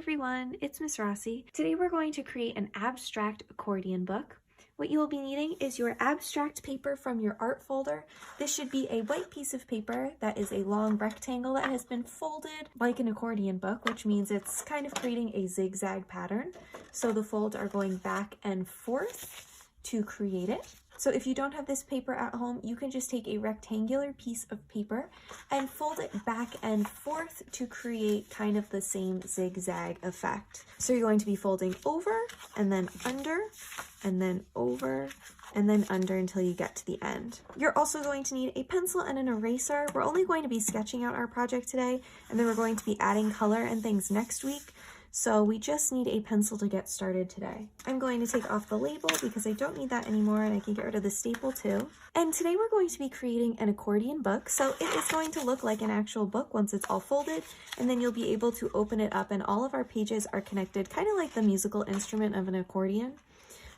everyone, it's Miss Rossi. Today we're going to create an abstract accordion book. What you will be needing is your abstract paper from your art folder. This should be a white piece of paper that is a long rectangle that has been folded like an accordion book, which means it's kind of creating a zigzag pattern. So the folds are going back and forth to create it. So if you don't have this paper at home, you can just take a rectangular piece of paper and fold it back and forth to create kind of the same zigzag effect. So you're going to be folding over and then under and then over and then under until you get to the end. You're also going to need a pencil and an eraser. We're only going to be sketching out our project today, and then we're going to be adding color and things next week. So we just need a pencil to get started today. I'm going to take off the label because I don't need that anymore, and I can get rid of the staple too. And today we're going to be creating an accordion book. So it is going to look like an actual book once it's all folded, and then you'll be able to open it up and all of our pages are connected, kind of like the musical instrument of an accordion.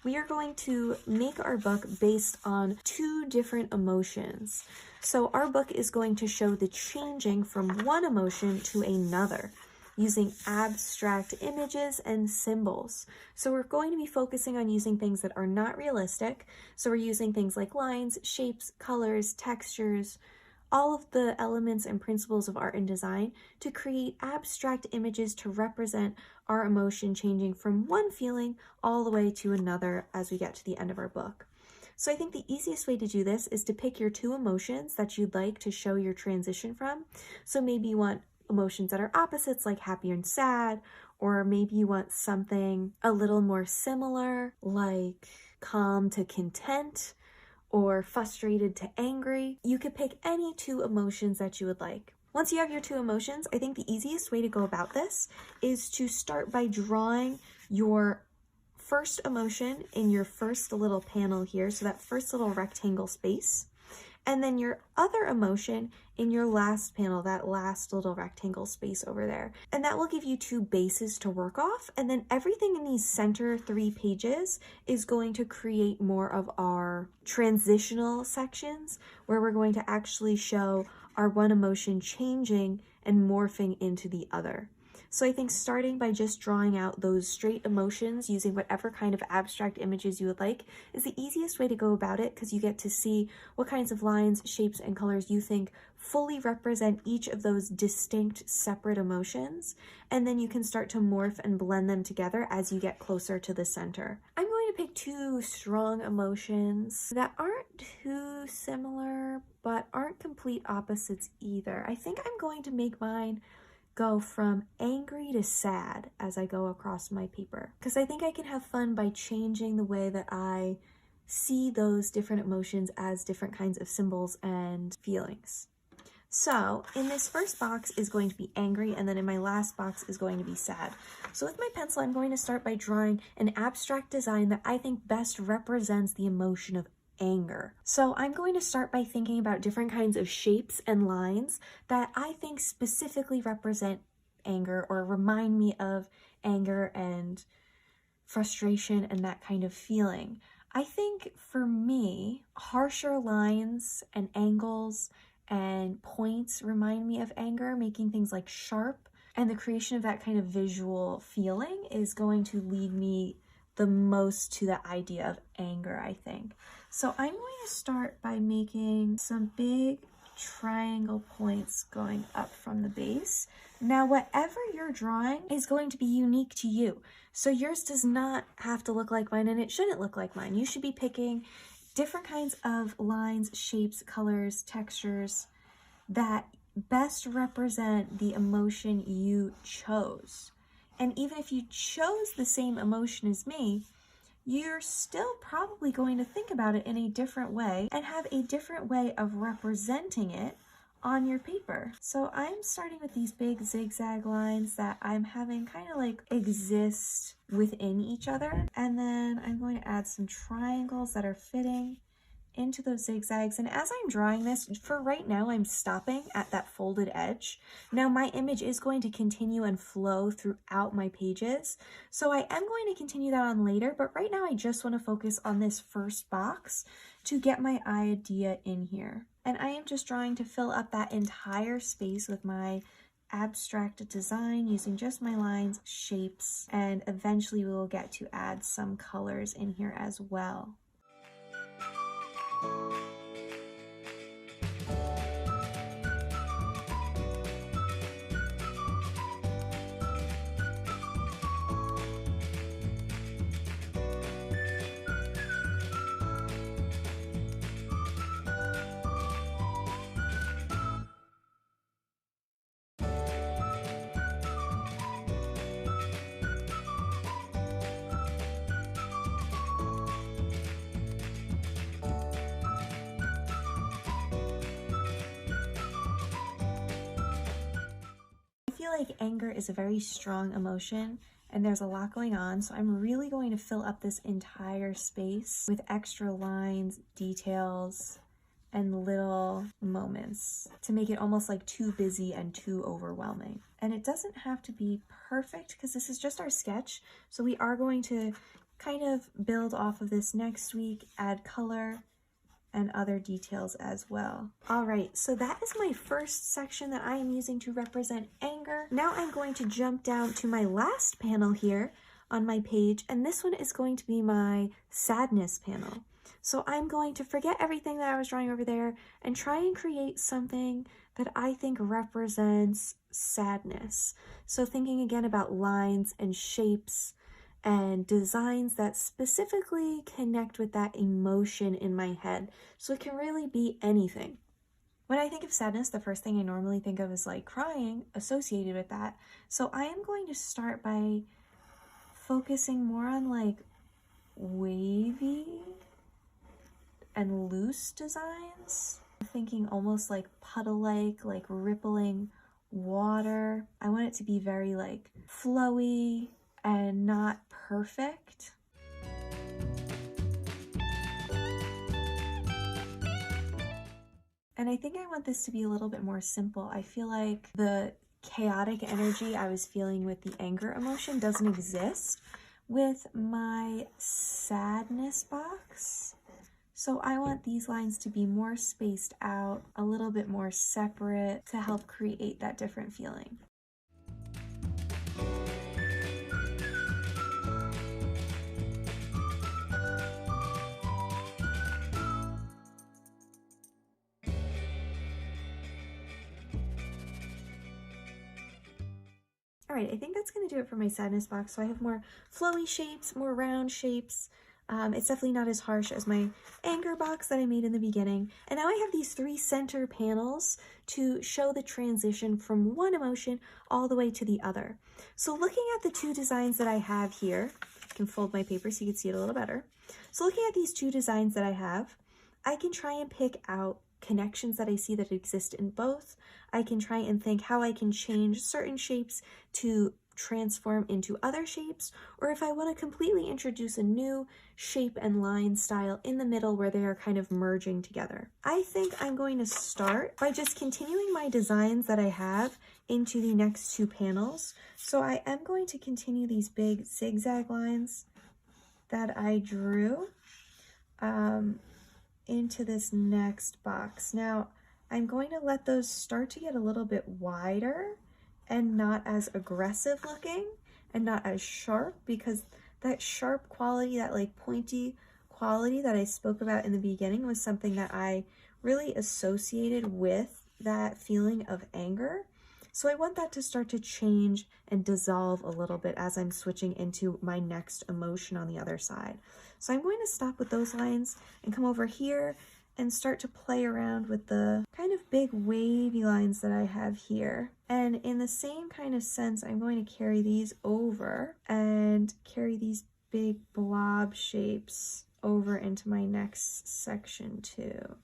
We are going to make our book based on two different emotions. So our book is going to show the changing from one emotion to another, using abstract images and symbols. So we're going to be focusing on using things that are not realistic. So we're using things like lines, shapes, colors, textures, all of the elements and principles of art and design to create abstract images to represent our emotion changing from one feeling all the way to another as we get to the end of our book. So I think the easiest way to do this is to pick your two emotions that you'd like to show your transition from. So maybe you want emotions that are opposites, like happy and sad, or maybe you want something a little more similar, like calm to content, or frustrated to angry. You could pick any two emotions that you would like. Once you have your two emotions, I think the easiest way to go about this is to start by drawing your first emotion in your first little panel here, so that first little rectangle space, and then your other emotion in your last panel, that last little rectangle space over there. And that will give you two bases to work off, and then everything in these center 3 pages is going to create more of our transitional sections where we're going to actually show our one emotion changing and morphing into the other. So I think starting by just drawing out those straight emotions using whatever kind of abstract images you would like is the easiest way to go about it, because you get to see what kinds of lines, shapes, and colors you think fully represent each of those distinct separate emotions, and then you can start to morph and blend them together as you get closer to the center. I'm going to pick two strong emotions that aren't too similar, but aren't complete opposites either. I think I'm going to make mine go from angry to sad as I go across my paper, because I think I can have fun by changing the way that I see those different emotions as different kinds of symbols and feelings. So in this first box is going to be angry, and then in my last box is going to be sad. So with my pencil, I'm going to start by drawing an abstract design that I think best represents the emotion of anger. So I'm going to start by thinking about different kinds of shapes and lines that I think specifically represent anger or remind me of anger and frustration and that kind of feeling. I think for me, harsher lines and angles and points remind me of anger, making things like sharp, and the creation of that kind of visual feeling is going to lead me the most to the idea of anger, I think. So I'm going to start by making some big triangle points going up from the base. Now, whatever you're drawing is going to be unique to you. So yours does not have to look like mine, and it shouldn't look like mine. You should be picking different kinds of lines, shapes, colors, textures that best represent the emotion you chose. And even if you chose the same emotion as me, you're still probably going to think about it in a different way and have a different way of representing it on your paper. So I'm starting with these big zigzag lines that I'm having kind of like exist within each other. And then I'm going to add some triangles that are fitting into those zigzags. And as I'm drawing this, for right now, I'm stopping at that folded edge. Now my image is going to continue and flow throughout my pages, so I am going to continue that on later, but right now I just want to focus on this first box to get my idea in here. And I am just drawing to fill up that entire space with my abstract design using just my lines, shapes, and eventually we will get to add some colors in here as well. I feel like anger is a very strong emotion and there's a lot going on, so I'm really going to fill up this entire space with extra lines, details, and little moments to make it almost like too busy and too overwhelming. And it doesn't have to be perfect because this is just our sketch, so we are going to kind of build off of this next week, add color, and other details as well. All right, so that is my first section that I am using to represent anger. Now I'm going to jump down to my last panel here on my page, and this one is going to be my sadness panel. So I'm going to forget everything that I was drawing over there and try and create something that I think represents sadness. So thinking again about lines and shapes and designs that specifically connect with that emotion in my head. So it can really be anything. When I think of sadness, the first thing I normally think of is like crying associated with that. So I am going to start by focusing more on like wavy and loose designs. Thinking almost like puddle-like, like rippling water. I want it to be very like flowy and not perfect. And I think I want this to be a little bit more simple. I feel like the chaotic energy I was feeling with the anger emotion doesn't exist with my sadness box. So I want these lines to be more spaced out, a little bit more separate to help create that different feeling. All right, I think that's going to do it for my sadness box. So I have more flowy shapes, more round shapes. It's definitely not as harsh as my anger box that I made in the beginning. And now I have these 3 center panels to show the transition from one emotion all the way to the other. So looking at the 2 designs that I have here, I can fold my paper so you can see it a little better. So looking at these 2 designs that I have, I can try and pick out connections that I see that exist in both. I can try and think how I can change certain shapes to transform into other shapes, or if I want to completely introduce a new shape and line style in the middle where they are kind of merging together. I think I'm going to start by just continuing my designs that I have into the next 2 panels. So I am going to continue these big zigzag lines that I drew into this next box. Now I'm going to let those start to get a little bit wider and not as aggressive looking and not as sharp, because that sharp quality, that like pointy quality that I spoke about in the beginning was something that I really associated with that feeling of anger. So I want that to start to change and dissolve a little bit as I'm switching into my next emotion on the other side. So I'm going to stop with those lines and come over here and start to play around with the kind of big wavy lines that I have here. And in the same kind of sense, I'm going to carry these over and carry these big blob shapes over into my next section too.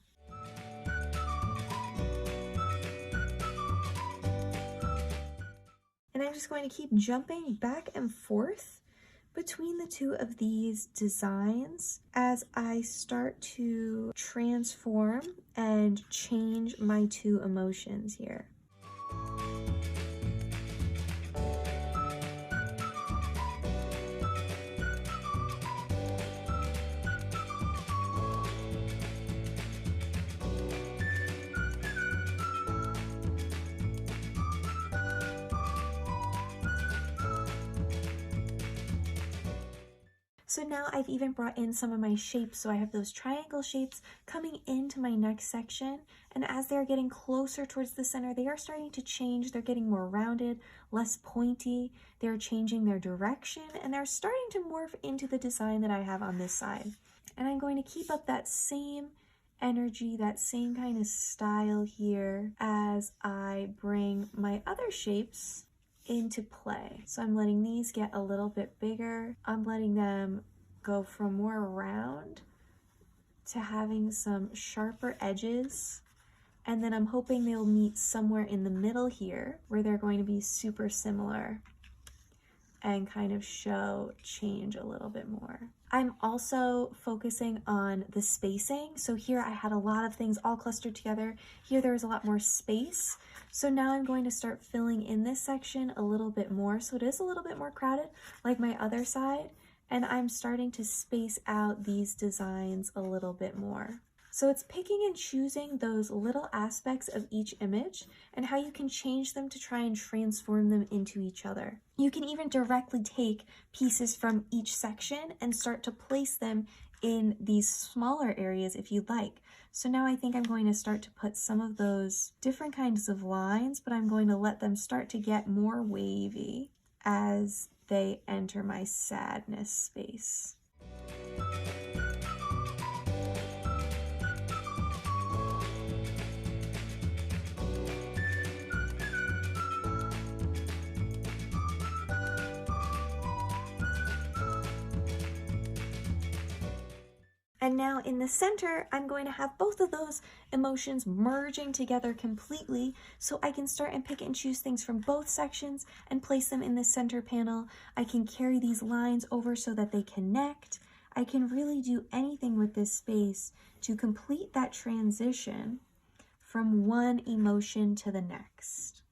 And I'm just going to keep jumping back and forth between the 2 of these designs as I start to transform and change my 2 emotions here. So now I've even brought in some of my shapes. So I have those triangle shapes coming into my next section. And as they're getting closer towards the center, they are starting to change. They're getting more rounded, less pointy. They're changing their direction, and they're starting to morph into the design that I have on this side. And I'm going to keep up that same energy, that same kind of style here as I bring my other shapes into play. So I'm letting these get a little bit bigger. I'm letting them go from more round to having some sharper edges. And then I'm hoping they'll meet somewhere in the middle here where they're going to be super similar and kind of show change a little bit more. I'm also focusing on the spacing. So here I had a lot of things all clustered together. Here there was a lot more space. So now I'm going to start filling in this section a little bit more. So it is a little bit more crowded like my other side. And I'm starting to space out these designs a little bit more. So it's picking and choosing those little aspects of each image and how you can change them to try and transform them into each other. You can even directly take pieces from each section and start to place them in these smaller areas if you'd like. So now I think I'm going to start to put some of those different kinds of lines, but I'm going to let them start to get more wavy as they enter my sadness space. And now in the center, I'm going to have both of those emotions merging together completely so I can start and pick and choose things from both sections and place them in the center panel. I can carry these lines over so that they connect. I can really do anything with this space to complete that transition from one emotion to the next.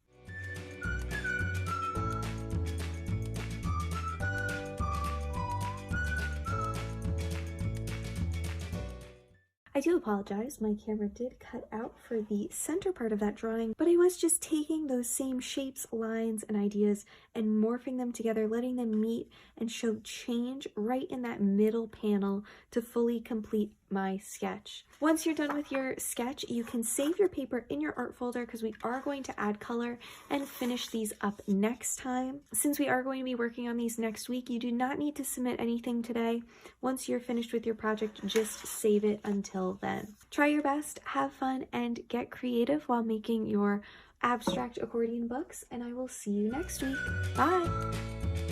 I do apologize, my camera did cut out for the center part of that drawing, but I was just taking those same shapes, lines, and ideas and morphing them together, letting them meet and show change right in that middle panel to fully complete my sketch. Once you're done with your sketch, you can save your paper in your art folder because we are going to add color and finish these up next time. Since we are going to be working on these next week, you do not need to submit anything today. Once you're finished with your project, just save it until then. Try your best, have fun, and get creative while making your abstract accordion books, and I will see you next week. Bye!